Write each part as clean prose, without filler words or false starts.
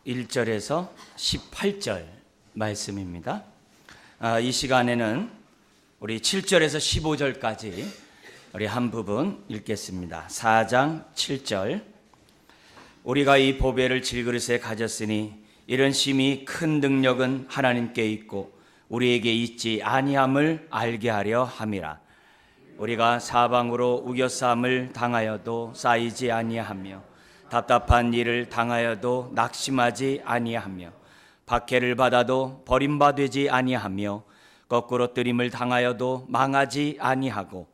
1절에서 18절 말씀입니다. 이 시간에는 우리 7절에서 15절까지 우리 한 부분 읽겠습니다. 4장 7절. 우리가 이 보배를 질그릇에 가졌으니 이런 심히 큰 능력은 하나님께 있고 우리에게 있지 아니함을 알게 하려 함이라. 우리가 사방으로 우겨싸움을 당하여도 쌓이지 아니하며 답답한 일을 당하여도 낙심하지 아니하며 박해를 받아도 버림받지 아니하며 거꾸로 뜨림을 당하여도 망하지 아니하고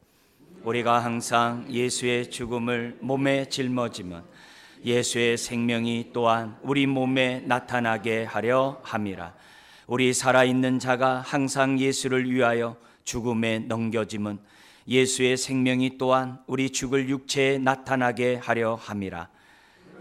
우리가 항상 예수의 죽음을 몸에 짊어지면 예수의 생명이 또한 우리 몸에 나타나게 하려 함이라. 우리 살아있는 자가 항상 예수를 위하여 죽음에 넘겨짐은 예수의 생명이 또한 우리 죽을 육체에 나타나게 하려 함이라.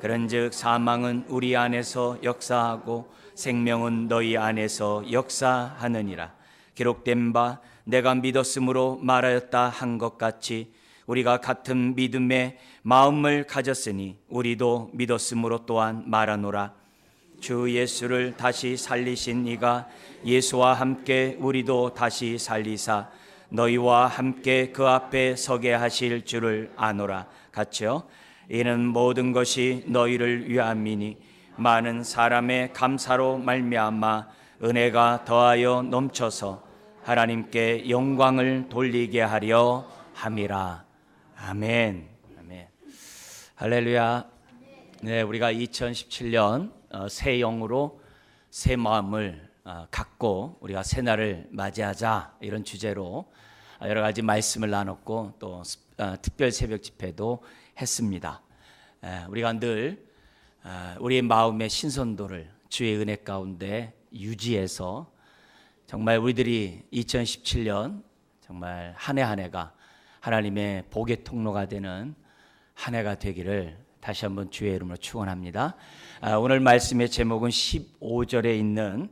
그런즉 사망은 우리 안에서 역사하고 생명은 너희 안에서 역사하느니라. 기록된 바 내가 믿었으므로 말하였다 한 것 같이 우리가 같은 믿음의 마음을 가졌으니 우리도 믿었으므로 또한 말하노라. 주 예수를 다시 살리신 이가 예수와 함께 우리도 다시 살리사 너희와 함께 그 앞에 서게 하실 줄을 아노라. 같이요. 이는 모든 것이 너희를 위함이니 많은 사람의 감사로 말미암아 은혜가 더하여 넘쳐서 하나님께 영광을 돌리게 하려 함이라. 아멘. 아멘. 할렐루야. 네, 우리가 2017년 새 영으로 새 마음을 갖고 우리가 새날을 맞이하자 이런 주제로 여러 가지 말씀을 나눴고 또 특별 새벽 집회도 했습니다. 우리가 늘 우리의 마음의 신선도를 주의 은혜 가운데 유지해서 정말 우리들이 2017년 정말 한 해 한 해가 하나님의 복의 통로가 되는 한 해가 되기를 다시 한번 주의 이름으로 축원합니다. 오늘 말씀의 제목은 15절에 있는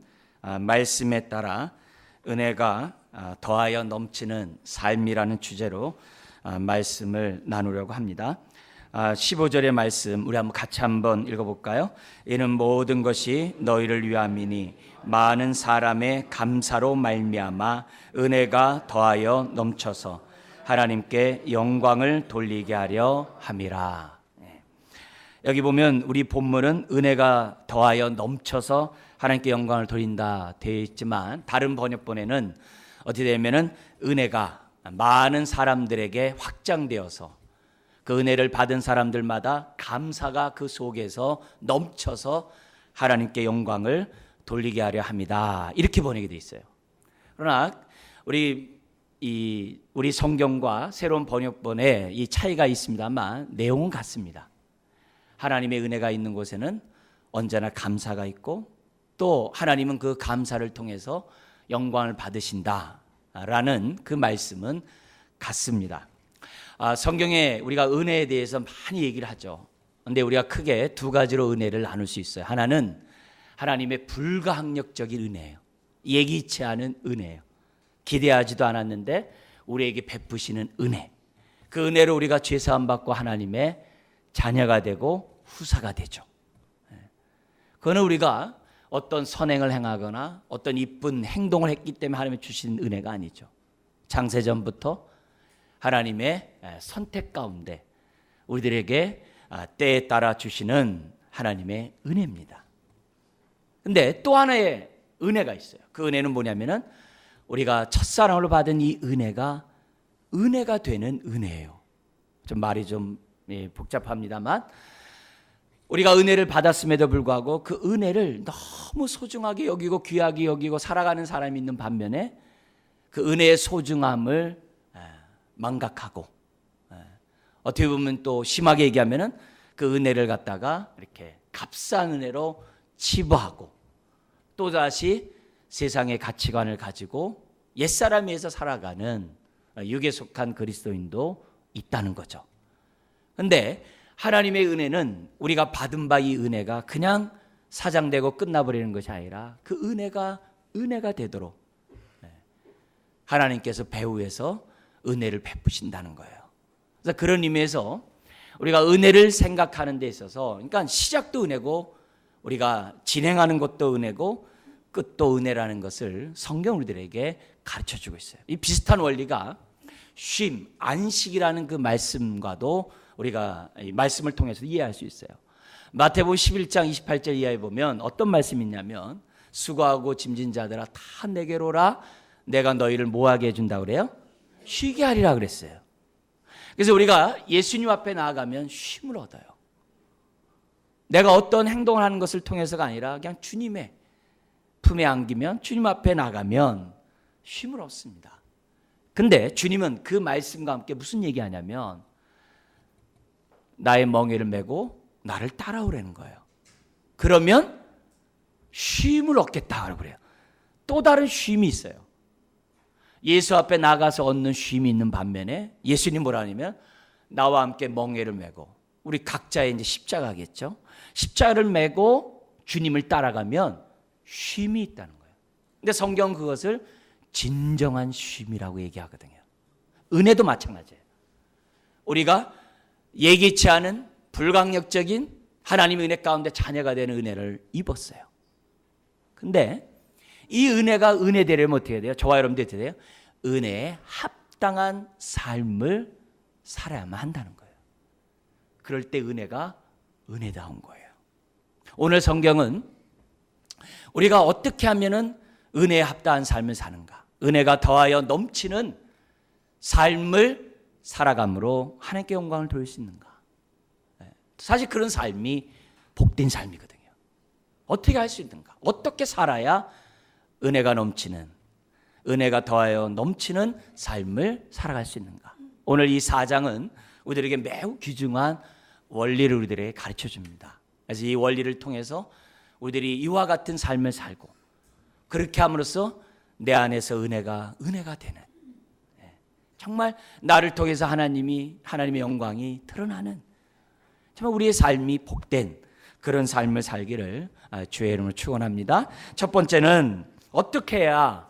말씀에 따라 은혜가 더하여 넘치는 삶이라는 주제로 말씀을 나누려고 합니다. 15절의 말씀 우리 같이 한번 읽어볼까요? 이는 모든 것이 너희를 위함이니 많은 사람의 감사로 말미암아 은혜가 더하여 넘쳐서 하나님께 영광을 돌리게 하려 함이라. 여기 보면 우리 본문은 은혜가 더하여 넘쳐서 하나님께 영광을 돌린다 되어 있지만 다른 번역본에는 어떻게 되면은 은혜가 많은 사람들에게 확장되어서 그 은혜를 받은 사람들마다 감사가 그 속에서 넘쳐서 하나님께 영광을 돌리게 하려 합니다. 이렇게 번역이 되어 있어요. 그러나 우리 성경과 새로운 번역본에 이 차이가 있습니다만 내용은 같습니다. 하나님의 은혜가 있는 곳에는 언제나 감사가 있고 또 하나님은 그 감사를 통해서 영광을 받으신다라는 그 말씀은 같습니다. 성경에 우리가 은혜에 대해서 많이 얘기를 하죠. 그런데 우리가 크게 두 가지로 은혜를 나눌 수 있어요. 하나는 하나님의 불가항력적인 은혜예요. 예기치 않은 은혜예요. 기대하지도 않았는데 우리에게 베푸시는 은혜. 그 은혜로 우리가 죄사함 받고 하나님의 자녀가 되고 후사가 되죠. 그거는 우리가 어떤 선행을 행하거나 어떤 이쁜 행동을 했기 때문에 하나님이 주신 은혜가 아니죠. 창세전부터 하나님의 선택 가운데 우리들에게 때에 따라 주시는 하나님의 은혜입니다. 근데 또 하나의 은혜가 있어요. 그 은혜는 뭐냐면은 우리가 첫사랑으로 받은 이 은혜가 되는 은혜예요. 좀 말이 좀 복잡합니다만 우리가 은혜를 받았음에도 불구하고 그 은혜를 너무 소중하게 여기고 귀하게 여기고 살아가는 사람이 있는 반면에 그 은혜의 소중함을 망각하고 어떻게 보면 또 심하게 얘기하면은 그 은혜를 갖다가 이렇게 값싼 은혜로 치부하고 또다시 세상의 가치관을 가지고 옛사람에 의해서 살아가는 육에 속한 그리스도인도 있다는 거죠. 그런데 하나님의 은혜는 우리가 받은 바 이 은혜가 그냥 사장되고 끝나버리는 것이 아니라 그 은혜가 되도록 하나님께서 배후에서 은혜를 베푸신다는 거예요. 그래서 그런 의미에서 우리가 은혜를 생각하는 데 있어서 그러니까 시작도 은혜고 우리가 진행하는 것도 은혜고 끝도 은혜라는 것을 성경 우리들에게 가르쳐주고 있어요. 이 비슷한 원리가 쉼, 안식이라는 그 말씀과도 우리가 이 말씀을 통해서 이해할 수 있어요. 마태복음 11장 28절 이하에 보면 어떤 말씀이 있냐면 수고하고 짐진 자들아 다 내게로 오라 내가 너희를 뭐하게 해준다고 그래요? 쉬게 하리라 그랬어요. 그래서 우리가 예수님 앞에 나아가면 쉼을 얻어요. 내가 어떤 행동을 하는 것을 통해서가 아니라 그냥 주님의 품에 안기면 주님 앞에 나가면 쉼을 얻습니다. 근데 주님은 그 말씀과 함께 무슨 얘기하냐면 나의 멍에를 메고 나를 따라오라는 거예요. 그러면 쉼을 얻겠다고 그래요. 또 다른 쉼이 있어요. 예수 앞에 나가서 얻는 쉼이 있는 반면에 예수님 뭐라 하냐면 나와 함께 멍에를 메고 우리 각자의 이제 십자가겠죠. 십자가를 메고 주님을 따라가면 쉼이 있다는 거예요. 근데 성경 그것을 진정한 쉼이라고 얘기하거든요. 은혜도 마찬가지예요. 우리가 예기치 않은 불강력적인 하나님의 은혜 가운데 자녀가 되는 은혜를 입었어요. 근데 이 은혜가 은혜되려면 어떻게 돼요? 저와 여러분들 어떻게 돼요? 은혜에 합당한 삶을 살아야만 한다는 거예요. 그럴 때 은혜가 은혜다운 거예요. 오늘 성경은 우리가 어떻게 하면은 은혜에 합당한 삶을 사는가, 은혜가 더하여 넘치는 삶을 살아감으로 하나님께 영광을 돌릴 수 있는가. 사실 그런 삶이 복된 삶이거든요. 어떻게 할 수 있는가? 어떻게 살아야 은혜가 넘치는, 은혜가 더하여 넘치는 삶을 살아갈 수 있는가? 오늘 이 4장은 우리들에게 매우 귀중한 원리를 우리들에게 가르쳐 줍니다. 그래서 이 원리를 통해서 우리들이 이와 같은 삶을 살고 그렇게 함으로써 내 안에서 은혜가 되는, 정말 나를 통해서 하나님의 영광이 드러나는, 정말 우리의 삶이 복된 그런 삶을 살기를 주의 이름으로 축원합니다. 첫 번째는 어떻게 해야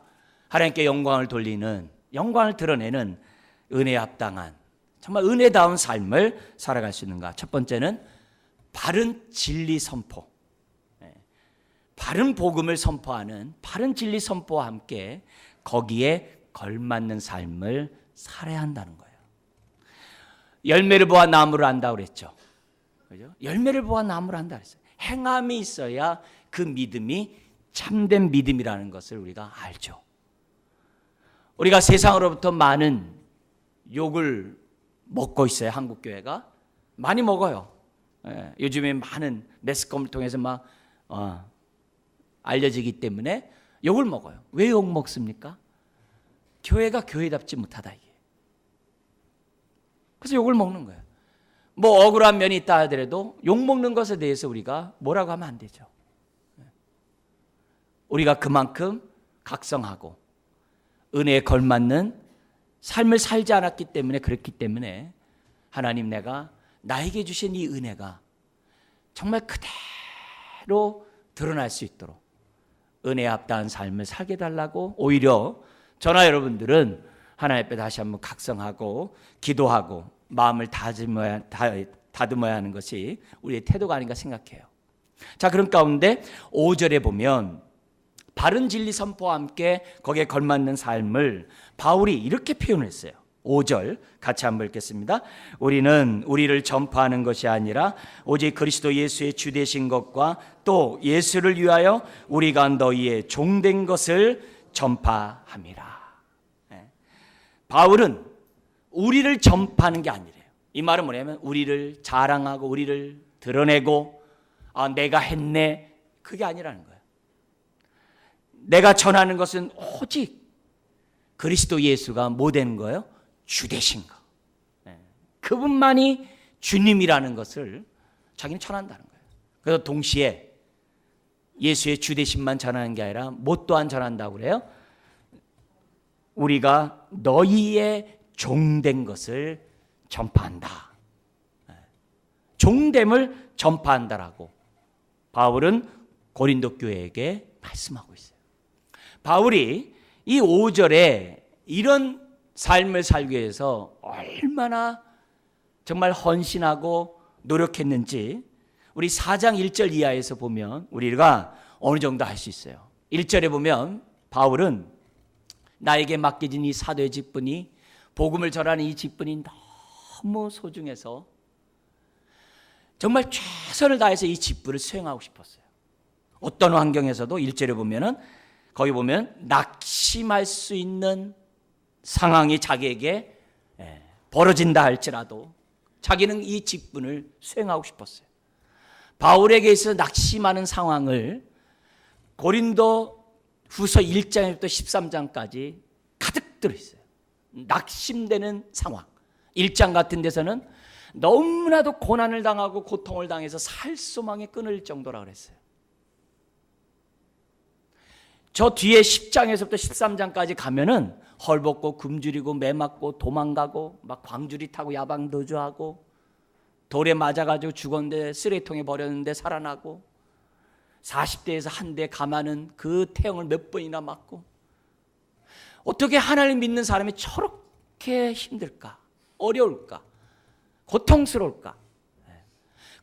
하나님께 영광을 돌리는, 영광을 드러내는 은혜에 합당한 정말 은혜다운 삶을 살아갈 수 있는가. 첫 번째는 바른 진리 선포, 바른 복음을 선포하는 바른 진리 선포와 함께 거기에 걸맞는 삶을 살아야 한다는 거예요. 열매를 보아 나무를 안다고 그랬죠. 그죠? 열매를 보아 나무를 안다 그랬어요. 행함이 있어야 그 믿음이 참된 믿음이라는 것을 우리가 알죠. 우리가 세상으로부터 많은 욕을 먹고 있어요. 한국교회가 많이 먹어요. 요즘에 많은 매스컴을 통해서 막 알려지기 때문에 욕을 먹어요. 왜 욕 먹습니까? 교회가 교회답지 못하다 이게. 그래서 욕을 먹는 거예요. 뭐 억울한 면이 있다 하더라도 욕 먹는 것에 대해서 우리가 뭐라고 하면 안 되죠. 우리가 그만큼 각성하고 은혜에 걸맞는 삶을 살지 않았기 때문에, 그렇기 때문에 하나님, 내가 나에게 주신 이 은혜가 정말 그대로 드러날 수 있도록 은혜에 합당한 삶을 살게 달라고, 오히려 저나 여러분들은 하나님 앞에 다시 한번 각성하고 기도하고 마음을 다듬어야 하는 것이 우리의 태도가 아닌가 생각해요. 자, 그런 가운데 5절에 보면 바른 진리 선포와 함께 거기에 걸맞는 삶을 바울이 이렇게 표현했어요. 5절 같이 한번 읽겠습니다. 우리는 우리를 전파하는 것이 아니라 오직 그리스도 예수의 주 되신 것과 또 예수를 위하여 우리가 너희의 종된 것을 전파함이라. 바울은 우리를 전파하는 게 아니래요. 이 말은 뭐냐면 우리를 자랑하고 우리를 드러내고 내가 했네, 그게 아니라는 거예요. 내가 전하는 것은 오직 그리스도 예수가 뭐 되는 거예요? 주 되신 거. 그분만이 주님이라는 것을 자기는 전한다는 거예요. 그래서 동시에 예수의 주 되심만 전하는 게 아니라 뭐 또한 전한다고 그래요? 우리가 너희의 종된 것을 전파한다. 종됨을 전파한다라고 바울은 고린도 교회에게 말씀하고 있어요. 바울이 이 5절에 이런 삶을 살기 위해서 얼마나 정말 헌신하고 노력했는지 우리 4장 1절 이하에서 보면 우리가 어느 정도 할 수 있어요. 1절에 보면 바울은 나에게 맡겨진 이 사도의 직분이, 복음을 전하는 이 직분이 너무 소중해서 정말 최선을 다해서 이 직분을 수행하고 싶었어요. 어떤 환경에서도 1절에 보면은 거기 보면 낙심할 수 있는 상황이 자기에게 벌어진다 할지라도 자기는 이 직분을 수행하고 싶었어요. 바울에게 있어서 낙심하는 상황을 고린도 후서 1장부터 13장까지 가득 들어있어요. 낙심되는 상황. 1장 같은 데서는 너무나도 고난을 당하고 고통을 당해서 살 소망에 끊을 정도라 그랬어요. 저 뒤에 10장에서부터 13장까지 가면은 헐벗고 굶주리고 매 맞고 도망가고 막 광주리 타고 야방도주하고 돌에 맞아가지고 죽었는데 쓰레기통에 버렸는데 살아나고 40대에서 한 대 감하는 그 태형을 몇 번이나 맞고, 어떻게 하나님 믿는 사람이 저렇게 힘들까, 어려울까, 고통스러울까,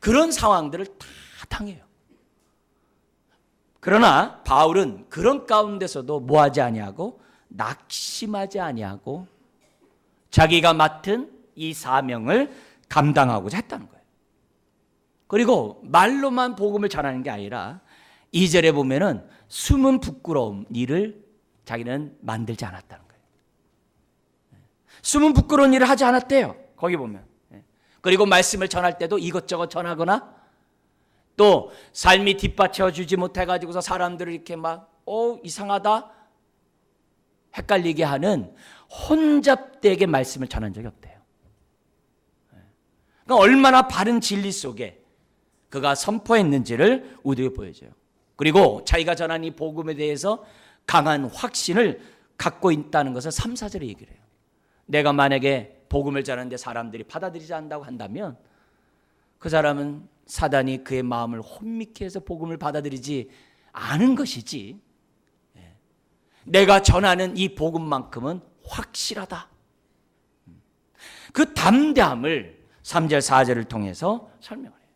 그런 상황들을 다 당해요. 그러나 바울은 그런 가운데서도 뭐하지 아니하고 낙심하지 아니하고 자기가 맡은 이 사명을 감당하고자 했다는 거예요. 그리고 말로만 복음을 전하는 게 아니라 2절에 보면은 숨은 부끄러움 일을 자기는 만들지 않았다는 거예요. 숨은 부끄러운 일을 하지 않았대요. 거기 보면. 그리고 말씀을 전할 때도 이것저것 전하거나 또 삶이 뒷받쳐 주지 못해가지고서 사람들을 이렇게 막 이상하다 헷갈리게 하는 혼잡되게 말씀을 전한 적이 없대요. 그러니까 얼마나 바른 진리 속에 그가 선포했는지를 우리에게 보여줘요. 그리고 자기가 전한 이 복음에 대해서 강한 확신을 갖고 있다는 것을 3, 4절에 얘기를 해요. 내가 만약에 복음을 전하는데 사람들이 받아들이지 않는다고 한다면 그 사람은 사단이 그의 마음을 혼미케 해서 복음을 받아들이지 않은 것이지, 내가 전하는 이 복음만큼은 확실하다. 그 담대함을 3절 4절을 통해서 설명을 해요.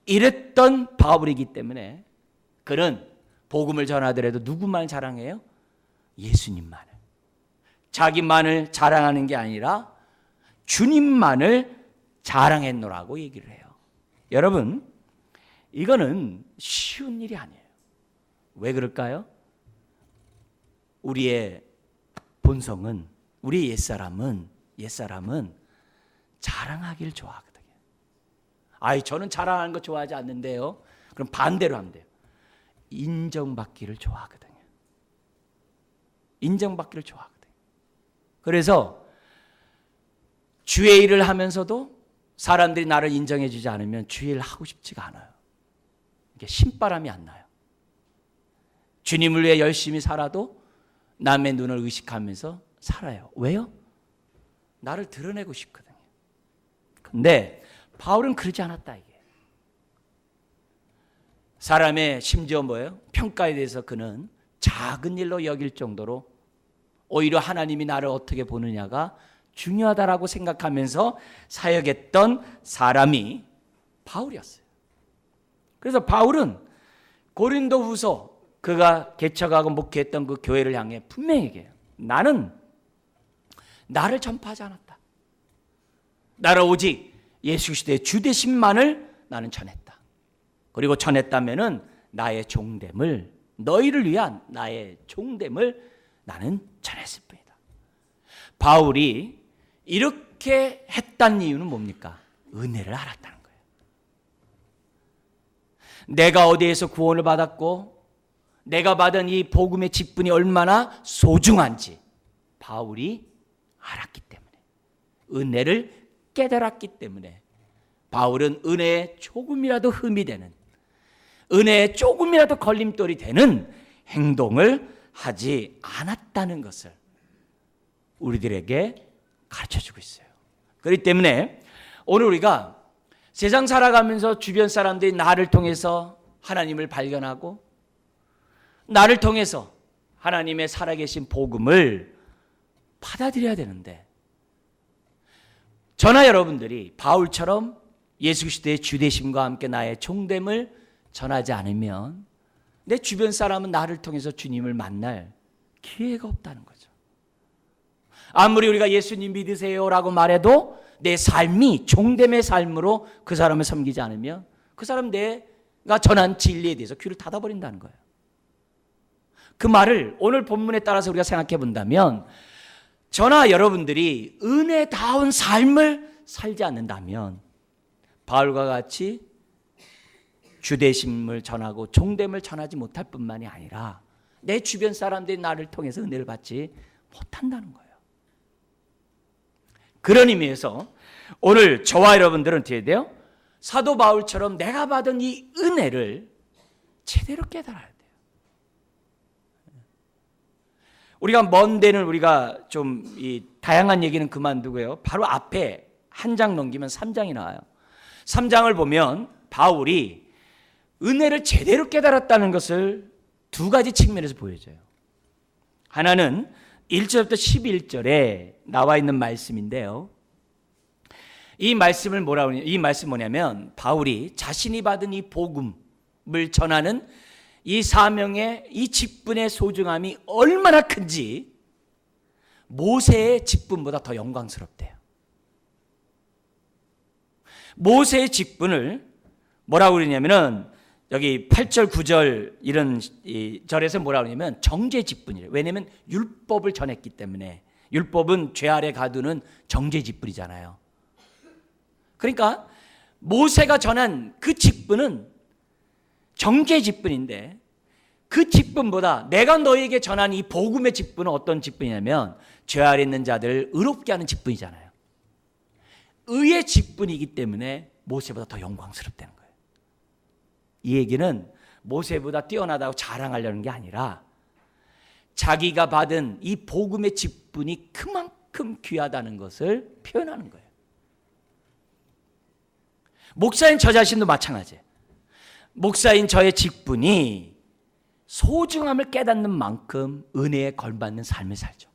이랬던 바울이기 때문에 그는 복음을 전하더라도 누구만 자랑해요? 예수님만을. 자기만을 자랑하는 게 아니라 주님만을 자랑했노라고 얘기를 해요. 여러분, 이거는 쉬운 일이 아니에요. 왜 그럴까요? 우리의 본성은, 우리 옛사람은 자랑하기를 좋아하거든요. 저는 자랑하는 거 좋아하지 않는데요. 그럼 반대로 하면 돼요. 인정받기를 좋아하거든요. 인정받기를 좋아하거든요. 그래서 주의 일을 하면서도 사람들이 나를 인정해 주지 않으면 주의 일을 하고 싶지가 않아요. 이게 신바람이 안 나요. 주님을 위해 열심히 살아도 남의 눈을 의식하면서 살아요. 왜요? 나를 드러내고 싶거든요. 근데 바울은 그러지 않았다 이게. 사람의 심지어 뭐예요? 평가에 대해서 그는 작은 일로 여길 정도로 오히려 하나님이 나를 어떻게 보느냐가 중요하다라고 생각하면서 사역했던 사람이 바울이었어요. 그래서 바울은 고린도 후서 그가 개척하고 목회했던 그 교회를 향해 분명히 얘기해요. 나는 나를 전파하지 않았다. 나를 오직 예수 그리스도의 주되심만을 나는 전했다. 그리고 전했다면은 나의 종됨을, 너희를 위한 나의 종됨을 나는 전했을 뿐이다. 바울이 이렇게 했다는 이유는 뭡니까? 은혜를 알았다는 거예요. 내가 어디에서 구원을 받았고 내가 받은 이 복음의 직분이 얼마나 소중한지 바울이 알았기 때문에, 은혜를 깨달았기 때문에 바울은 은혜에 조금이라도 흠이 되는, 은혜에 조금이라도 걸림돌이 되는 행동을 하지 않았다는 것을 우리들에게 가르쳐주고 있어요. 그렇기 때문에 오늘 우리가 세상 살아가면서 주변 사람들이 나를 통해서 하나님을 발견하고 나를 통해서 하나님의 살아계신 복음을 받아들여야 되는데, 저나 여러분들이 바울처럼 예수 그리스도의 주되심과 함께 나의 종됨을 전하지 않으면 내 주변 사람은 나를 통해서 주님을 만날 기회가 없다는 거죠. 아무리 우리가 예수님 믿으세요라고 말해도 내 삶이 종됨의 삶으로 그 사람을 섬기지 않으면 그 사람 내가 전한 진리에 대해서 귀를 닫아버린다는 거예요. 그 말을 오늘 본문에 따라서 우리가 생각해 본다면 저나 여러분들이 은혜다운 삶을 살지 않는다면 바울과 같이 주되심을 전하고 종됨을 전하지 못할 뿐만이 아니라 내 주변 사람들이 나를 통해서 은혜를 받지 못한다는 거예요. 그런 의미에서 오늘 저와 여러분들은 어떻게 돼요? 사도 바울처럼 내가 받은 이 은혜를 제대로 깨달아야 돼요. 우리가 먼 데는 우리가 좀 이 다양한 얘기는 그만두고요. 바로 앞에 한 장 넘기면 3장이 나와요. 3장을 보면 바울이 은혜를 제대로 깨달았다는 것을 두 가지 측면에서 보여줘요. 하나는 1절부터 11절에 나와 있는 말씀인데요. 이 말씀을 이 말씀 뭐냐면 바울이 자신이 받은 이 복음을 전하는 이 사명의 이 직분의 소중함이 얼마나 큰지 모세의 직분보다 더 영광스럽대요. 모세의 직분을 뭐라고 그러냐면은 여기 8절 9절 이런 절에서 뭐라고 그러냐면 정죄 직분이래요. 왜냐하면 율법을 전했기 때문에 율법은 죄 아래 가두는 정죄 직분이잖아요. 그러니까 모세가 전한 그 직분은 정죄 직분인데 그 직분보다 내가 너에게 전한 이 복음의 직분은 어떤 직분이냐면 죄 아래 있는 자들을 의롭게 하는 직분이잖아요. 의의 직분이기 때문에 모세보다 더 영광스럽다는 거예요. 이 얘기는 모세보다 뛰어나다고 자랑하려는 게 아니라 자기가 받은 이 복음의 직분이 그만큼 귀하다는 것을 표현하는 거예요. 목사인 저 자신도 마찬가지예요. 목사인 저의 직분이 소중함을 깨닫는 만큼 은혜에 걸맞는 삶을 살죠.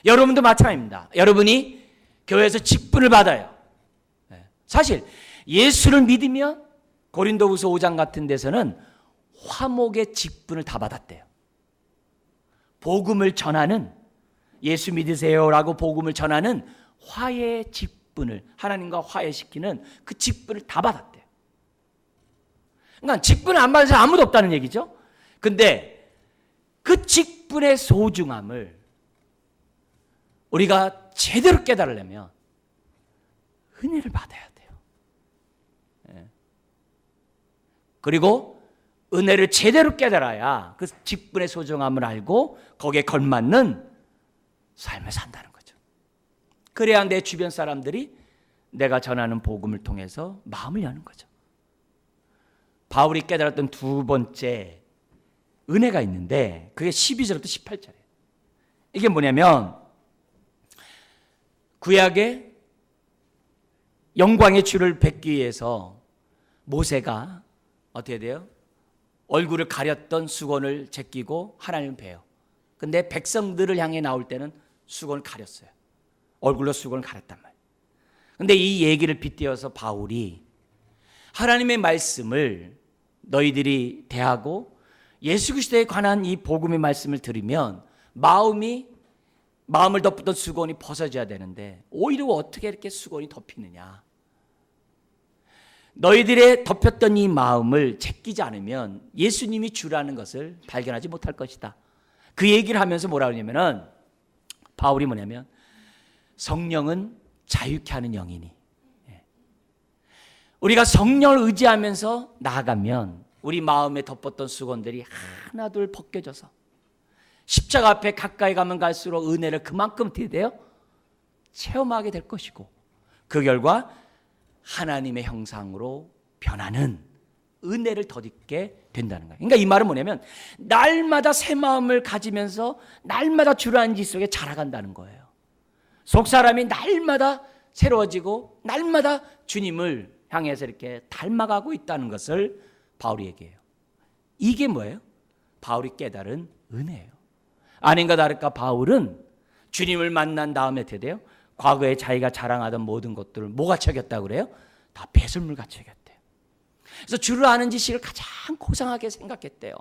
여러분도 마찬가지입니다. 여러분이 교회에서 직분을 받아요. 사실 예수를 믿으면 고린도후서 5장 같은 데서는 화목의 직분을 다 받았대요. 복음을 전하는, 예수 믿으세요라고 복음을 전하는 화해의 직분을, 하나님과 화해시키는 그 직분을 다 받았대요. 그러니까 직분을 안 받은 사람 아무도 없다는 얘기죠. 근데 그 직분의 소중함을 우리가 제대로 깨달으려면 은혜를 받아야 돼요. 그리고 은혜를 제대로 깨달아야 그 직분의 소중함을 알고 거기에 걸맞는 삶을 산다는 거죠. 그래야 내 주변 사람들이 내가 전하는 복음을 통해서 마음을 여는 거죠. 바울이 깨달았던 두 번째 은혜가 있는데 그게 12절부터 18절이에요. 이게 뭐냐면 구약의 영광의 주를 뵙기 위해서 모세가 어떻게 돼요? 얼굴을 가렸던 수건을 제끼고 하나님을 뵈요. 근데 백성들을 향해 나올 때는 수건을 가렸어요. 얼굴로 수건을 가렸단 말이에요. 근데 이 얘기를 빗대어서 바울이 하나님의 말씀을 너희들이 대하고 예수 그리스도에 관한 이 복음의 말씀을 들으면 마음을 덮었던 수건이 벗어져야 되는데 오히려 어떻게 이렇게 수건이 덮이느냐. 너희들의 덮였던 이 마음을 제끼지 않으면 예수님이 주라는 것을 발견하지 못할 것이다. 그 얘기를 하면서 뭐라 그러냐면은 바울이 뭐냐면 성령은 자유케 하는 영이니 우리가 성령을 의지하면서 나아가면 우리 마음에 덮었던 수건들이 하나둘 벗겨져서 십자가 앞에 가까이 가면 갈수록 은혜를 그만큼 어떻게 돼요? 체험하게 될 것이고 그 결과 하나님의 형상으로 변하는 은혜를 덧입게 된다는 거예요. 그러니까 이 말은 뭐냐면 날마다 새 마음을 가지면서 날마다 주라는 지 속에 자라간다는 거예요. 속사람이 날마다 새로워지고 날마다 주님을 향해서 이렇게 닮아가고 있다는 것을 바울이 얘기해요. 이게 뭐예요? 바울이 깨달은 은혜예요. 아닌가 다를까 바울은 주님을 만난 다음에 어떻게 돼요? 과거에 자기가 자랑하던 모든 것들을 뭐 갖춰 겼다고 그래요? 다 배설물 갖춰 겼대요. 그래서 주를 아는 지식을 가장 고상하게 생각했대요.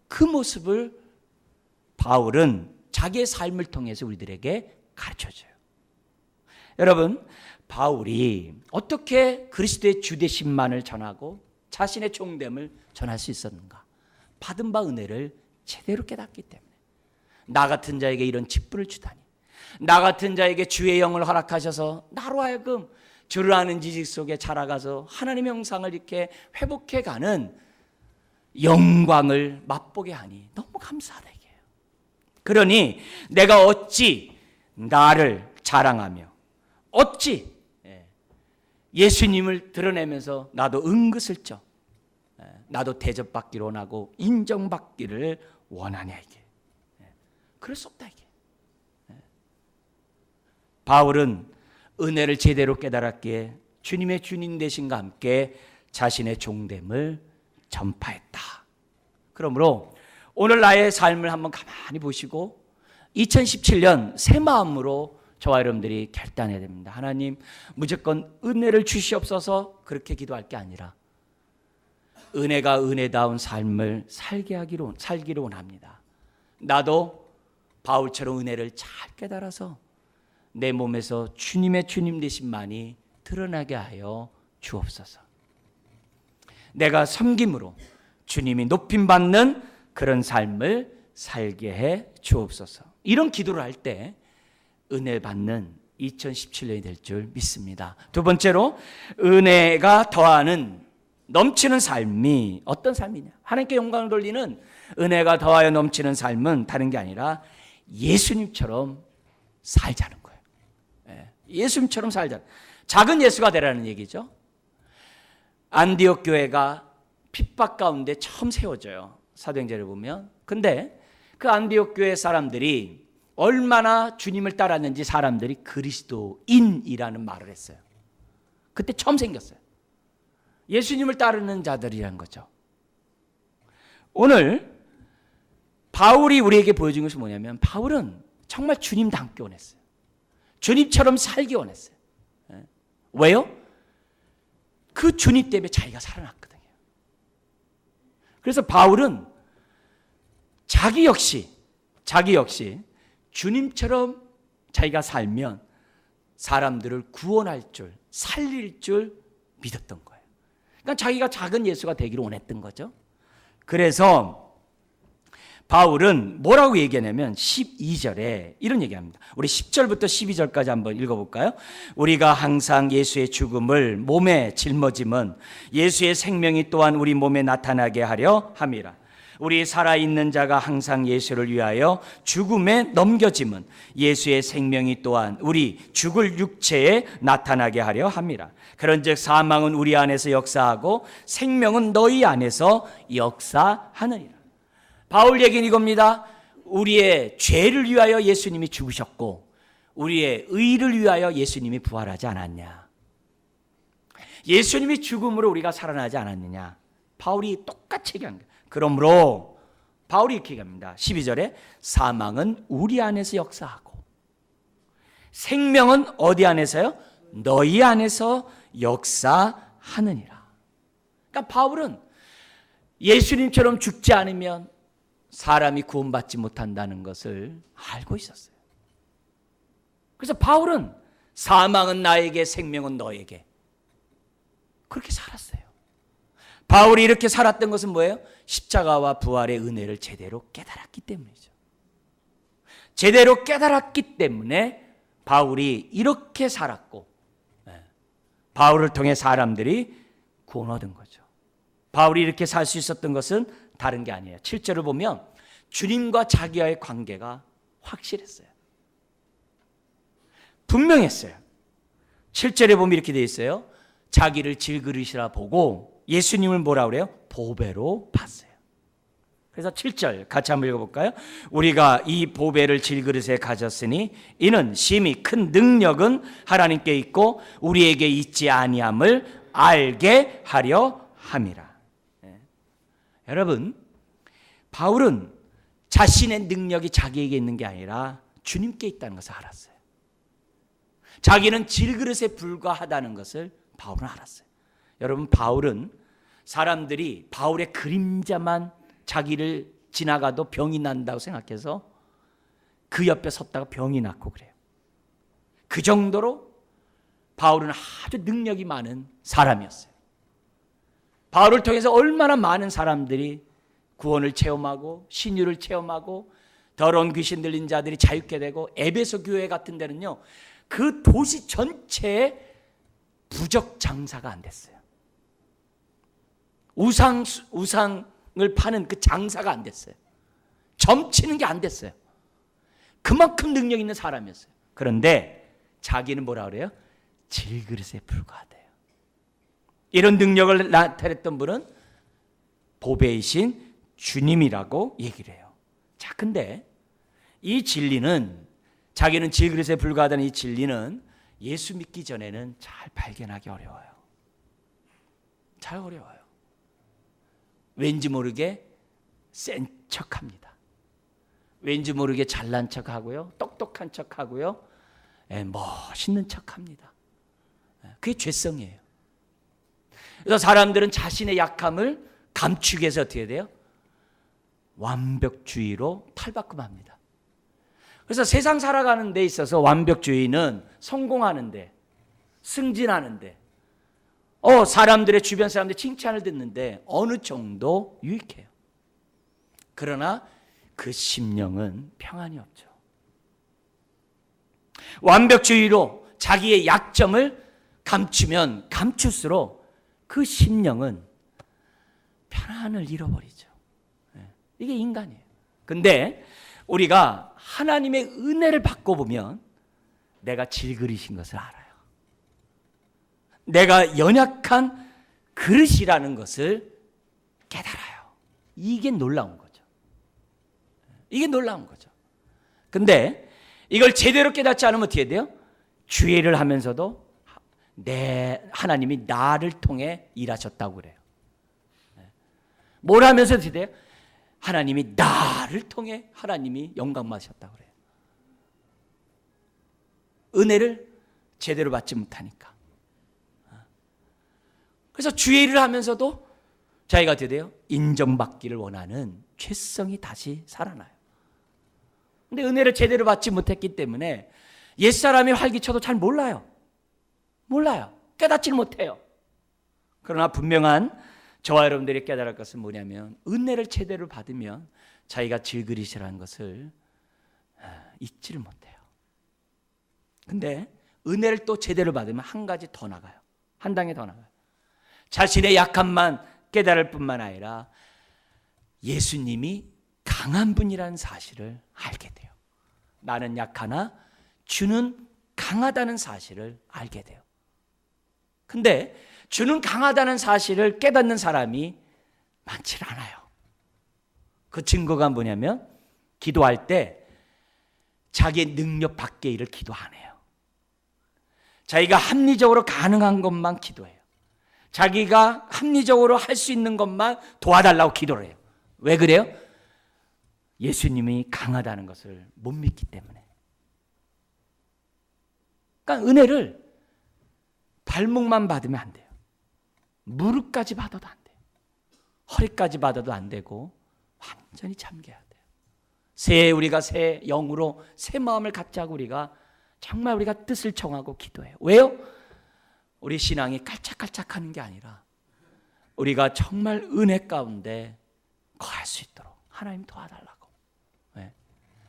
그 모습을 바울은 자기의 삶을 통해서 우리들에게 가르쳐줘요. 여러분, 바울이 어떻게 그리스도의 주되심만을 전하고 자신의 종됨을 전할 수 있었는가? 받은 바 은혜를 제대로 깨닫기 때문에. 나 같은 자에게 이런 직분을 주다니, 나 같은 자에게 주의 영을 허락하셔서 나로 하여금 주를 아는 지식 속에 자라가서 하나님의 형상을 이렇게 회복해가는 영광을 맛보게 하니 너무 감사하다 이게요. 그러니 내가 어찌 나를 자랑하며 어찌 예수님을 드러내면서 나도 은근슬쩍 나도 대접받기를 원하고 인정받기를 원하냐 이게. 그럴 수 없다 이게. 바울은 은혜를 제대로 깨달았기에 주님의 주님 되심과 함께 자신의 종됨을 전파했다. 그러므로 오늘 나의 삶을 한번 가만히 보시고 2017년 새 마음으로 저와 여러분들이 결단해야 됩니다. 하나님, 무조건 은혜를 주시옵소서 그렇게 기도할 게 아니라 은혜가 은혜다운 삶을 살기를 원합니다. 나도 바울처럼 은혜를 잘 깨달아서 내 몸에서 주님의 주님 되심만이 드러나게 하여 주옵소서. 내가 섬김으로 주님이 높임받는 그런 삶을 살게 해 주옵소서. 이런 기도를 할 때 은혜 받는 2017년이 될 줄 믿습니다. 두 번째로, 은혜가 더하는 넘치는 삶이 어떤 삶이냐? 하나님께 영광을 돌리는 은혜가 더하여 넘치는 삶은 다른 게 아니라 예수님처럼 살자는 거예요. 예수님처럼 살자. 작은 예수가 되라는 얘기죠. 안디옥 교회가 핍박 가운데 처음 세워져요. 사도행전을 보면. 근데 그 안디옥 교회 사람들이 얼마나 주님을 따랐는지 사람들이 그리스도인이라는 말을 했어요. 그때 처음 생겼어요. 예수님을 따르는 자들이라는 거죠. 오늘 바울이 우리에게 보여준 것이 뭐냐면, 바울은 정말 주님 닮기 원했어요. 주님처럼 살기 원했어요. 왜요? 그 주님 때문에 자기가 살아났거든요. 그래서 바울은 자기 역시 주님처럼 자기가 살면 사람들을 구원할 줄, 살릴 줄 믿었던 거예요. 그러니까 자기가 작은 예수가 되기를 원했던 거죠. 그래서 바울은 뭐라고 얘기하냐면 12절에 이런 얘기합니다. 우리 10절부터 12절까지 한번 읽어볼까요? 우리가 항상 예수의 죽음을 몸에 짊어짐은 예수의 생명이 또한 우리 몸에 나타나게 하려 함이라. 우리 살아있는 자가 항상 예수를 위하여 죽음에 넘겨짐은 예수의 생명이 또한 우리 죽을 육체에 나타나게 하려 함이라. 그런즉 사망은 우리 안에서 역사하고 생명은 너희 안에서 역사하느니라. 바울 얘기는 이겁니다. 우리의 죄를 위하여 예수님이 죽으셨고 우리의 의를 위하여 예수님이 부활하지 않았냐. 예수님이 죽음으로 우리가 살아나지 않았느냐. 바울이 똑같이 얘기한 거예요. 그러므로 바울이 이렇게 얘기합니다. 12절에 사망은 우리 안에서 역사하고 생명은 어디 안에서요? 너희 안에서 역사하느니라. 그러니까 바울은 예수님처럼 죽지 않으면 사람이 구원받지 못한다는 것을 알고 있었어요. 그래서 바울은 사망은 나에게, 생명은 너에게, 그렇게 살았어요. 바울이 이렇게 살았던 것은 뭐예요? 십자가와 부활의 은혜를 제대로 깨달았기 때문이죠. 제대로 깨달았기 때문에 바울이 이렇게 살았고, 바울을 통해 사람들이 구원 얻은 거죠. 바울이 이렇게 살 수 있었던 것은 다른 게 아니에요. 7절을 보면 주님과 자기와의 관계가 확실했어요. 분명했어요. 7절에 보면 이렇게 되어 있어요. 자기를 질그릇이라 보고 예수님을 뭐라 그래요? 보배로 봤어요. 그래서 7절 같이 한번 읽어볼까요? 우리가 이 보배를 질그릇에 가졌으니 이는 심히 큰 능력은 하나님께 있고 우리에게 있지 아니함을 알게 하려 함이라. 여러분, 바울은 자신의 능력이 자기에게 있는 게 아니라 주님께 있다는 것을 알았어요. 자기는 질그릇에 불과하다는 것을 바울은 알았어요. 여러분, 바울은 사람들이 바울의 그림자만 자기를 지나가도 병이 난다고 생각해서 그 옆에 섰다가 병이 낫고 그래요. 그 정도로 바울은 아주 능력이 많은 사람이었어요. 바울을 통해서 얼마나 많은 사람들이 구원을 체험하고 신유를 체험하고 더러운 귀신 들린 자들이 자유케 되고, 에베소 교회 같은 데는요, 그 도시 전체에 부적 장사가 안 됐어요. 우상을 파는 그 장사가 안 됐어요. 점치는 게 안 됐어요. 그만큼 능력 있는 사람이었어요. 그런데 자기는 뭐라 그래요? 질그릇에 불과하대요. 이런 능력을 나타냈던 분은 보배이신 주님이라고 얘기를 해요. 자, 근데 이 진리는, 자기는 질그릇에 불과하다는 이 진리는 예수 믿기 전에는 잘 발견하기 어려워요. 잘 어려워요. 왠지 모르게 센 척합니다. 왠지 모르게 잘난 척하고요, 똑똑한 척하고요, 멋있는 척합니다. 그게 죄성이에요. 그래서 사람들은 자신의 약함을 감추기 위해서 어떻게 돼요? 완벽주의로 탈바꿈합니다. 그래서 세상 살아가는 데 있어서 완벽주의는 성공하는데, 승진하는데, 사람들의, 주변 사람들의 칭찬을 듣는데 어느 정도 유익해요. 그러나 그 심령은 평안이 없죠. 완벽주의로 자기의 약점을 감추면 감출수록 그 심령은 평안을 잃어버리죠. 이게 인간이에요. 근데 우리가 하나님의 은혜를 받고 보면 내가 질그릇인 것을 알아요. 내가 연약한 그릇이라는 것을 깨달아요. 이게 놀라운 거죠. 이게 놀라운 거죠. 근데 이걸 제대로 깨닫지 않으면 어떻게 돼요? 주의를 하면서도 하나님이 나를 통해 일하셨다고 그래요. 뭘 하면서 어떻게 돼요? 하나님이 나를 통해 하나님이 영광 받으셨다고 그래요. 은혜를 제대로 받지 못하니까. 그래서 주의 일을 하면서도 자기가 어떻게 돼요? 인정받기를 원하는 죄성이 다시 살아나요. 근데 은혜를 제대로 받지 못했기 때문에 옛사람이 활기쳐도 잘 몰라요. 깨닫지를 못해요. 그러나 분명한 저와 여러분들이 깨달을 것은 뭐냐면, 은혜를 제대로 받으면 자기가 질그릇이라는 것을 잊지를 못해요. 근데 은혜를 또 제대로 받으면 한 가지 더 나가요. 한 단계 더 나가요. 자신의 약함만 깨달을 뿐만 아니라 예수님이 강한 분이라는 사실을 알게 돼요. 나는 약하나 주는 강하다는 사실을 알게 돼요. 근데 주는 강하다는 사실을 깨닫는 사람이 많지 않아요. 그 증거가 뭐냐면, 기도할 때 자기의 능력 밖의 일을 기도 안 해요. 자기가 합리적으로 가능한 것만 기도해요. 자기가 합리적으로 할 수 있는 것만 도와달라고 기도를 해요. 왜 그래요? 예수님이 강하다는 것을 못 믿기 때문에. 그러니까 은혜를 발목만 받으면 안 돼요. 무릎까지 받아도 안 돼요. 허리까지 받아도 안 되고 완전히 잠겨야 돼요. 우리가 새 영으로 새 마음을 갖자고 정말 우리가 뜻을 정하고 기도해요. 왜요? 우리 신앙이 깔짝깔짝하는 게 아니라 우리가 정말 은혜 가운데 거할 수 있도록 하나님 도와달라고.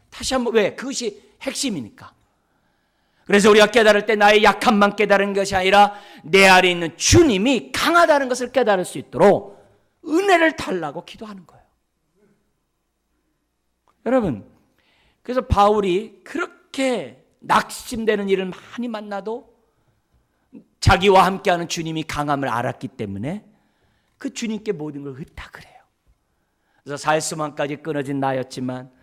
다시 한번, 왜? 그것이 핵심이니까. 그래서 우리가 깨달을 때 나의 약함만 깨달은 것이 아니라 내 안에 있는 주님이 강하다는 것을 깨달을 수 있도록 은혜를 달라고 기도하는 거예요. 여러분, 그래서 바울이 그렇게 낙심되는 일을 많이 만나도 자기와 함께하는 주님이 강함을 알았기 때문에 그 주님께 모든 걸 의탁을 해요. 그래서 살수만까지 끊어진 나였지만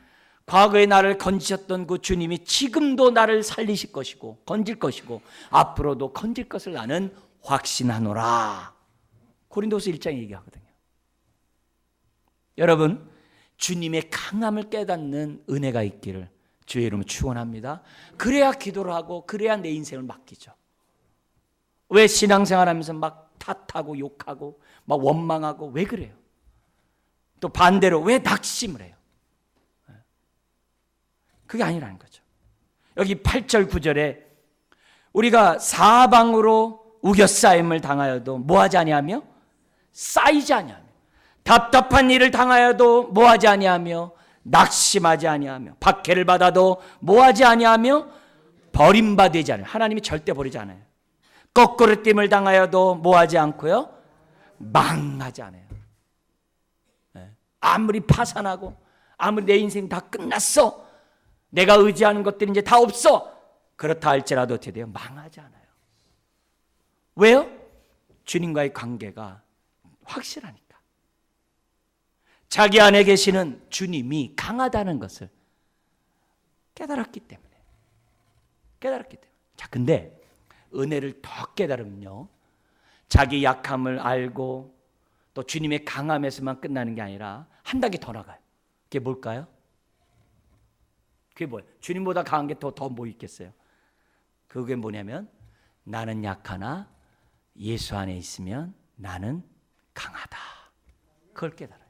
과거에 나를 건지셨던 그 주님이 지금도 나를 살리실 것이고 건질 것이고 앞으로도 건질 것을 나는 확신하노라. 고린도서 1장에 얘기하거든요. 여러분, 주님의 강함을 깨닫는 은혜가 있기를 주의 이름을 축원합니다. 그래야 기도를 하고 그래야 내 인생을 맡기죠. 왜 신앙생활하면서 막 탓하고 욕하고 막 원망하고 왜 그래요? 또 반대로 왜 낙심을 해요? 그게 아니라는 거죠. 여기 8절 9절에 우리가 사방으로 우겨싸임을 당하여도 뭐하지 아니하며 쌓이지 아니하며 답답한 일을 당하여도 뭐하지 아니하며 낙심하지 아니하며 박해를 받아도 뭐하지 아니하며 버림받지 않아요. 하나님이 절대 버리지 않아요. 거꾸로 됨을 당하여도 뭐하지 않고요, 망하지 않아요. 아무리 파산하고 아무리 내 인생 다 끝났어, 내가 의지하는 것들이 이제 다 없어, 그렇다 할지라도 어떻게 돼요? 망하지 않아요. 왜요? 주님과의 관계가 확실하니까. 자기 안에 계시는 주님이 강하다는 것을 깨달았기 때문에. 자, 근데 은혜를 더 깨달으면요, 자기 약함을 알고 또 주님의 강함에서만 끝나는 게 아니라 한 단계 더 나가요. 그게 뭘까요? 그게 뭐예요? 주님보다 강한 게 더 뭐 있겠어요? 그게 뭐냐면 나는 약하나 예수 안에 있으면 나는 강하다. 그걸 깨달아요.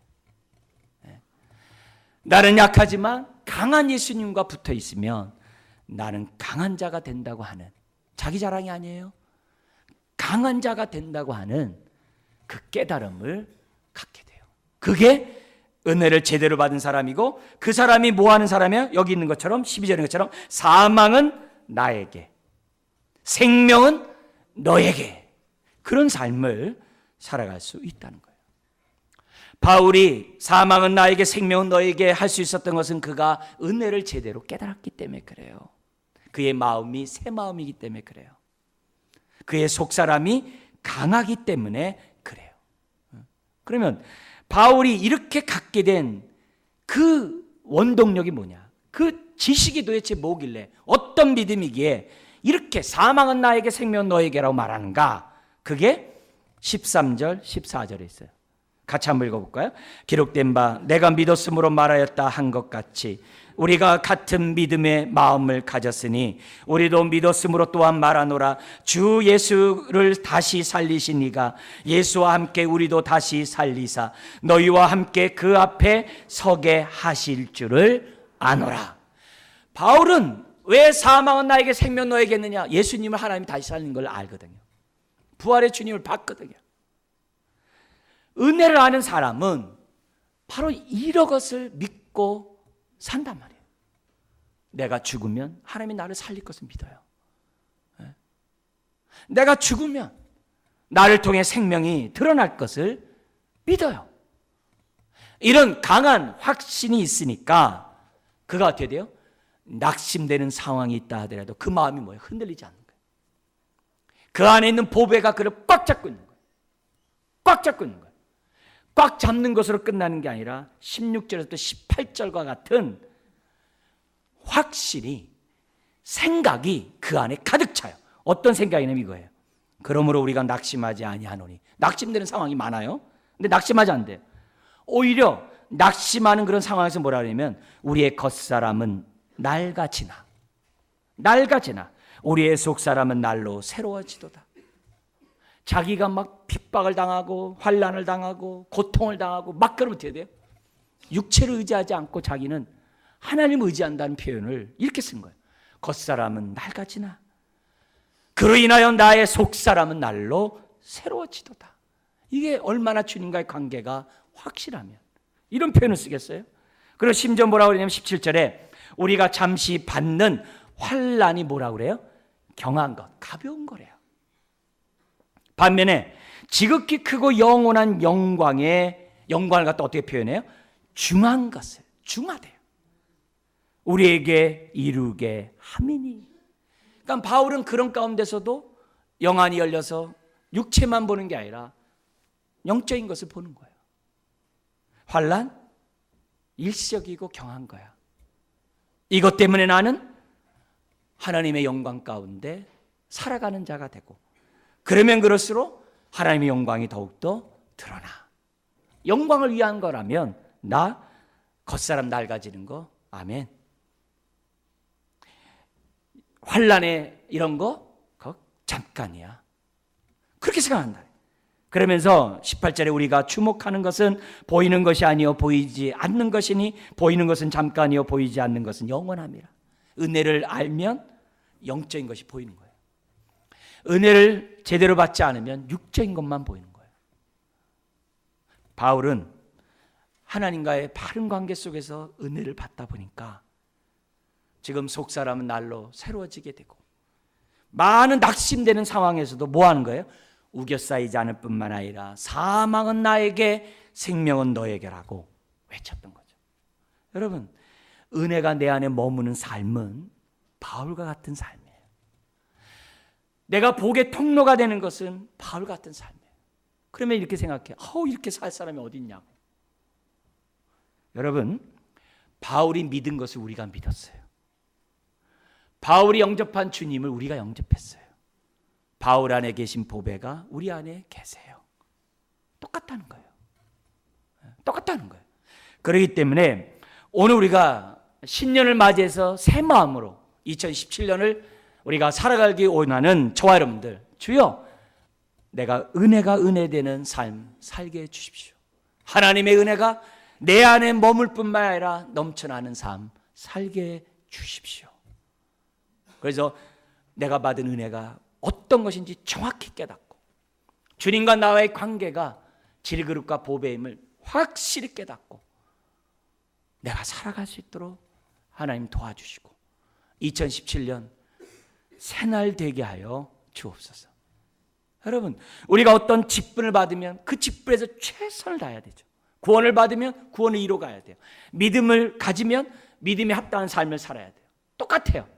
나는 약하지만 강한 예수님과 붙어 있으면 나는 강한 자가 된다고 하는, 자기 자랑이 아니에요. 강한 자가 된다고 하는 그 깨달음을 갖게 돼요. 그게 은혜를 제대로 받은 사람이고, 그 사람이 뭐 하는 사람이에요? 여기 있는 것처럼 12절인 것처럼 사망은 나에게, 생명은 너에게, 그런 삶을 살아갈 수 있다는 거예요. 바울이 사망은 나에게 생명은 너에게 할 수 있었던 것은 그가 은혜를 제대로 깨달았기 때문에 그래요. 그의 마음이 새 마음이기 때문에 그래요. 그의 속사람이 강하기 때문에 그래요. 그러면 바울이 이렇게 갖게 된 그 원동력이 뭐냐? 그 지식이 도대체 뭐길래, 어떤 믿음이기에 이렇게 사망은 나에게 생명은 너에게라고 말하는가? 그게 13절 14절에 있어요. 같이 한번 읽어볼까요? 기록된 바 내가 믿었으므로 말하였다 한 것 같이 우리가 같은 믿음의 마음을 가졌으니 우리도 믿었으므로 또한 말하노라. 주 예수를 다시 살리신 이가 예수와 함께 우리도 다시 살리사 너희와 함께 그 앞에 서게 하실 줄을 아노라. 바울은 왜 사망은 나에게 생명 너에게느냐? 예수님을 하나님이 다시 살린 걸 알거든요. 부활의 주님을 봤거든요. 은혜를 아는 사람은 바로 이런 것을 믿고 산단 말이에요. 내가 죽으면 하나님이 나를 살릴 것을 믿어요. 내가 죽으면 나를 통해 생명이 드러날 것을 믿어요. 이런 강한 확신이 있으니까 그가 어떻게 돼요? 낙심되는 상황이 있다 하더라도 그 마음이 뭐예요? 흔들리지 않는 거예요. 그 안에 있는 보배가 그를 꽉 잡고 있는 거예요. 꽉 잡고 있는 거예요. 꽉 잡는 것으로 끝나는 게 아니라 16절에서 18절과 같은 확실히 생각이 그 안에 가득 차요. 어떤 생각이냐면 이거예요. 그러므로 우리가 낙심하지 아니하노니. 낙심되는 상황이 많아요. 근데 낙심하지 않대요. 오히려 낙심하는 그런 상황에서 뭐라 그러냐면 우리의 겉사람은 날과 지나 우리의 속사람은 날로 새로워지도다. 자기가 막 핍박을 당하고 환난을 당하고 고통을 당하고 막 그러면 어떻게 돼요? 육체를 의지하지 않고 자기는 하나님을 의지한다는 표현을 이렇게 쓴 거예요. 겉사람은 낡아지나 그로 인하여 나의 속사람은 날로 새로워지도다. 이게 얼마나 주님과의 관계가 확실하면 이런 표현을 쓰겠어요? 그리고 심지어 뭐라고 그러냐면 17절에 우리가 잠시 받는 환난이 뭐라고 그래요? 경한 것, 가벼운 거래요. 반면에 지극히 크고 영원한 영광을 갖다 어떻게 표현해요? 중한 것을, 중하대요. 우리에게 이루게 함이니. 그러니까 바울은 그런 가운데서도 영안이 열려서 육체만 보는 게 아니라 영적인 것을 보는 거예요. 환난 일시적이고 경한 거야. 이것 때문에 나는 하나님의 영광 가운데 살아가는 자가 되고, 그러면 그럴수록 하나님의 영광이 더욱더 드러나. 영광을 위한 거라면 나 겉사람 낡아지는 거 아멘. 환난에 이런 거 그거 잠깐이야. 그렇게 생각한다. 그러면서 18절에 우리가 주목하는 것은 보이는 것이 아니요 보이지 않는 것이니 보이는 것은 잠깐이요 보이지 않는 것은 영원함이라. 은혜를 알면 영적인 것이 보이는 거예요. 은혜를 제대로 받지 않으면 육적인 것만 보이는 거예요. 바울은 하나님과의 바른 관계 속에서 은혜를 받다 보니까 지금 속사람은 날로 새로워지게 되고 많은 낙심되는 상황에서도 뭐 하는 거예요? 우겨싸이지 않을 뿐만 아니라 사망은 나에게 생명은 너에게라고 외쳤던 거죠. 여러분, 은혜가 내 안에 머무는 삶은 바울과 같은 삶이에요. 내가 복의 통로가 되는 것은 바울 같은 삶이에요. 그러면 이렇게 생각해. 이렇게 살 사람이 어디 있냐고. 여러분, 바울이 믿은 것을 우리가 믿었어요. 바울이 영접한 주님을 우리가 영접했어요. 바울 안에 계신 보배가 우리 안에 계세요. 똑같다는 거예요. 똑같다는 거예요. 그렇기 때문에 오늘 우리가 신년을 맞이해서 새 마음으로 2017년을 우리가 살아가기 원하는 저와 여러분들, 주여 내가 은혜가 은혜되는 삶 살게 해주십시오. 하나님의 은혜가 내 안에 머물 뿐만 아니라 넘쳐나는 삶 살게 해주십시오. 그래서 내가 받은 은혜가 어떤 것인지 정확히 깨닫고 주님과 나와의 관계가 질그릇과 보배임을 확실히 깨닫고 내가 살아갈 수 있도록 하나님 도와주시고 2017년 새날 되게 하여 주옵소서. 여러분, 우리가 어떤 직분을 받으면 그 직분에서 최선을 다해야 되죠. 구원을 받으면 구원을 이뤄가야 돼요. 믿음을 가지면 믿음에 합당한 삶을 살아야 돼요. 똑같아요.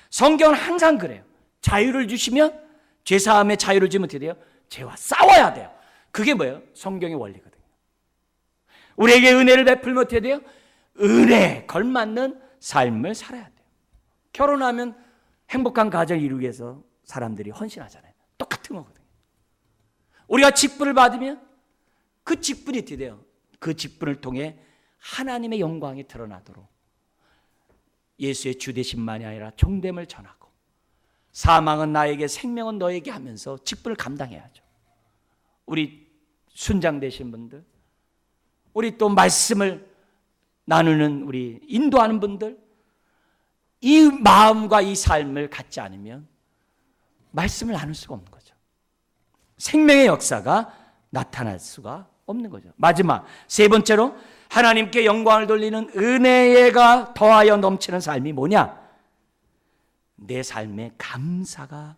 성경은 항상 그래요. 자유를 주시면 죄사함의 자유를 주면 어떻게 돼요? 죄와 싸워야 돼요. 그게 뭐예요? 성경의 원리거든요. 우리에게 은혜를 베풀면 어떻게 돼요? 은혜에 걸맞는 삶을 살아야 돼요. 결혼하면 행복한 가정을 이루기 위해서 사람들이 헌신하잖아요. 똑같은 거거든요. 우리가 직분을 받으면 그 직분이 어떻게 돼요? 그 직분을 통해 하나님의 영광이 드러나도록 예수의 주되심만이 아니라 종됨을 전하고 사망은 나에게 생명은 너에게 하면서 직분을 감당해야죠. 우리 순장 되신 분들, 우리 또 말씀을 나누는 우리 인도하는 분들, 이 마음과 이 삶을 갖지 않으면 말씀을 나눌 수가 없는 거죠. 생명의 역사가 나타날 수가 없는 거죠. 마지막 세 번째로 하나님께 영광을 돌리는 은혜가 더하여 넘치는 삶이 뭐냐? 내 삶에 감사가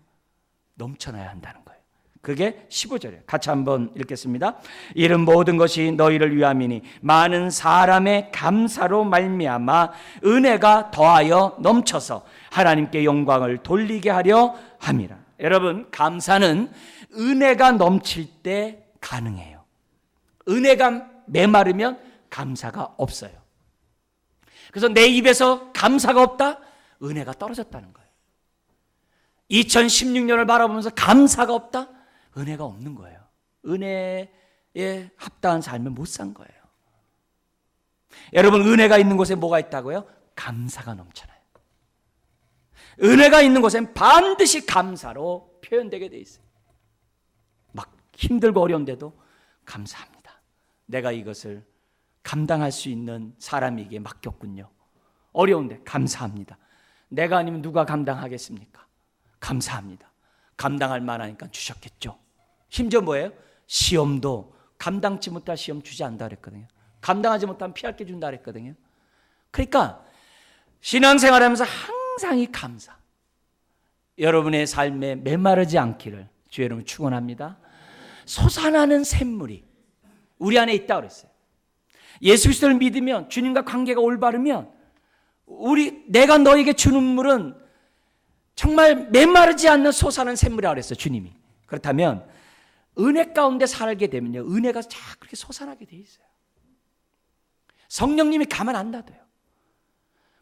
넘쳐나야 한다는 거예요. 그게 15절이에요. 같이 한번 읽겠습니다. 이런 모든 것이 너희를 위함이니 많은 사람의 감사로 말미암아 은혜가 더하여 넘쳐서 하나님께 영광을 돌리게 하려 함이라. 여러분, 감사는 은혜가 넘칠 때 가능해요. 은혜가 메마르면 감사가 없어요. 그래서 내 입에서 감사가 없다? 은혜가 떨어졌다는 거예요. 2016년을 바라보면서 감사가 없다? 은혜가 없는 거예요. 은혜에 합당한 삶을 못 산 거예요. 여러분, 은혜가 있는 곳에 뭐가 있다고요? 감사가 넘쳐나요. 은혜가 있는 곳엔 반드시 감사로 표현되게 돼 있어요. 막 힘들고 어려운데도 감사합니다. 내가 이것을 감당할 수 있는 사람에게 맡겼군요. 어려운데 감사합니다. 내가 아니면 누가 감당하겠습니까? 감사합니다. 감당할 만하니까 주셨겠죠. 심지어 뭐예요? 시험도 감당치 못할 시험 주지 않는다 그랬거든요. 감당하지 못하면 피할 게 준다 그랬거든요. 그러니까 신앙생활하면서 항상 이 감사, 여러분의 삶에 메마르지 않기를 주의 이름으로 축원합니다. 솟아나는 샘물이 우리 안에 있다고 그랬어요. 예수 그리스도를 믿으면, 주님과 관계가 올바르면 내가 너에게 주는 물은 정말 메마르지 않는 솟아나는 샘물이라고 그랬어요, 주님이. 그렇다면 은혜 가운데 살게 되면요, 은혜가 자꾸 그렇게 솟아나게 돼 있어요. 성령님이 가만 안 놔둬요.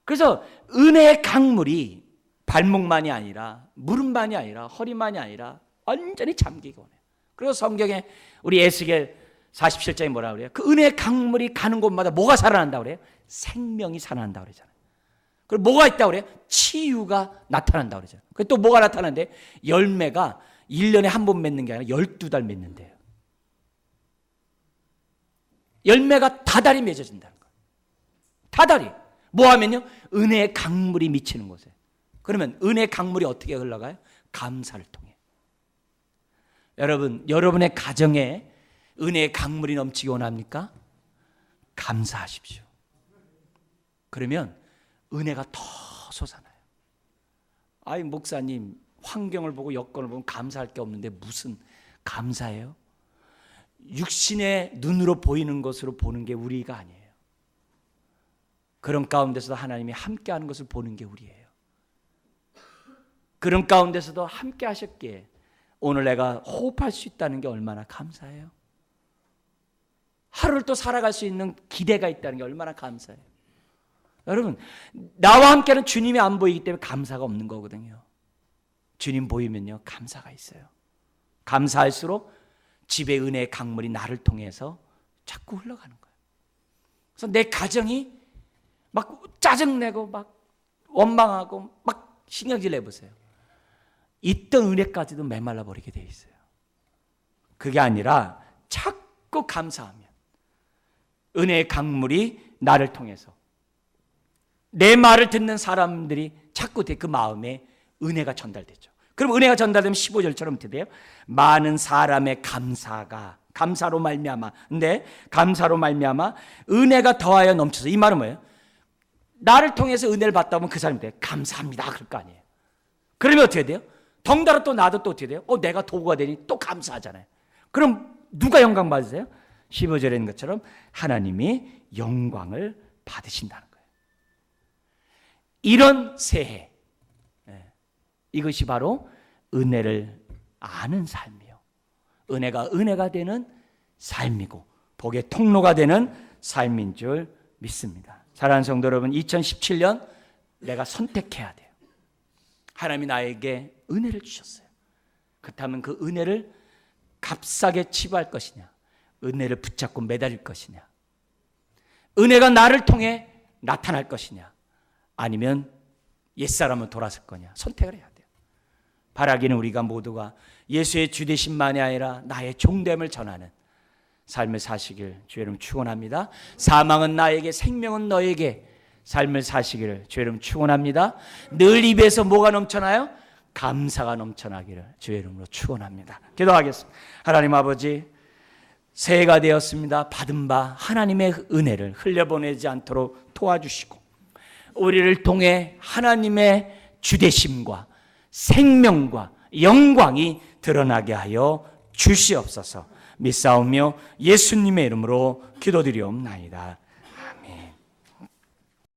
그래서 은혜의 강물이 발목만이 아니라 무릎만이 아니라 허리만이 아니라 완전히 잠기고 오네요. 그리고 성경에 우리 에스겔 47장에 뭐라 그래요? 그 은혜의 강물이 가는 곳마다 뭐가 살아난다고 그래요? 생명이 살아난다고 그러잖아요. 그리고 뭐가 있다고 그래요? 치유가 나타난다고 그러죠. 또 뭐가 나타나는데? 열매가 1년에 한 번 맺는 게 아니라 12달 맺는데요. 열매가 다달이 맺어진다는 거예요. 다달이. 뭐 하면요? 은혜의 강물이 미치는 곳에. 그러면 은혜의 강물이 어떻게 흘러가요? 감사를 통해. 여러분, 여러분의 가정에 은혜의 강물이 넘치기 원합니까? 감사하십시오. 그러면 은혜가 더 솟아나요. 아이, 목사님, 환경을 보고 여건을 보면 감사할 게 없는데 무슨 감사예요? 육신의 눈으로 보이는 것으로 보는 게 우리가 아니에요. 그런 가운데서도 하나님이 함께하는 것을 보는 게 우리예요. 그런 가운데서도 함께 하셨기에 오늘 내가 호흡할 수 있다는 게 얼마나 감사해요. 하루를 또 살아갈 수 있는 기대가 있다는 게 얼마나 감사해요. 여러분, 나와 함께는 주님이 안 보이기 때문에 감사가 없는 거거든요. 주님 보이면요, 감사가 있어요. 감사할수록 집의 은혜의 강물이 나를 통해서 자꾸 흘러가는 거예요. 그래서 내 가정이 막 짜증내고 막 원망하고 막 신경질 내보세요. 있던 은혜까지도 메말라 버리게 돼 있어요. 그게 아니라 자꾸 감사하면 은혜의 강물이 나를 통해서 내 말을 듣는 사람들이 자꾸 그 마음에 은혜가 전달되죠. 그럼 은혜가 전달되면 15절처럼 어떻게 돼요? 많은 사람의 감사로 말미암아. 근데 감사로 말미암아 은혜가 더하여 넘쳐서. 이 말은 뭐예요? 나를 통해서 은혜를 받다 보면 그 사람이 돼요. 감사합니다. 그럴 거 아니에요. 그러면 어떻게 돼요? 덩달아 또 나도 또 어떻게 돼요? 내가 도구가 되니 또 감사하잖아요. 그럼 누가 영광 받으세요? 15절에 있는 것처럼 하나님이 영광을 받으신다는 거예요. 이런 새해, 이것이 바로 은혜를 아는 삶이요, 은혜가 되는 삶이고 복의 통로가 되는 삶인 줄 믿습니다. 사랑하는 성도 여러분, 2017년 내가 선택해야 돼요. 하나님이 나에게 은혜를 주셨어요. 그렇다면 그 은혜를 값싸게 치부할 것이냐, 은혜를 붙잡고 매달릴 것이냐, 은혜가 나를 통해 나타날 것이냐, 아니면 옛사람은 돌아설 거냐, 선택을 해야 돼요. 바라기는 우리가 모두가 예수의 주되심만이 아니라 나의 종됨을 전하는 삶을 사시길 주의 이름 축원합니다. 사망은 나에게, 생명은 너에게 삶을 사시기를 주의 이름 축원합니다. 늘 입에서 뭐가 넘쳐나요? 감사가 넘쳐나기를 주의 이름으로 축원합니다. 기도하겠습니다. 하나님 아버지, 새해가 되었습니다. 받은 바 하나님의 은혜를 흘려보내지 않도록 도와주시고 우리를 통해 하나님의 주되심과 생명과 영광이 드러나게 하여 주시옵소서. 믿사오며 예수님의 이름으로 기도드리옵나이다. 아멘.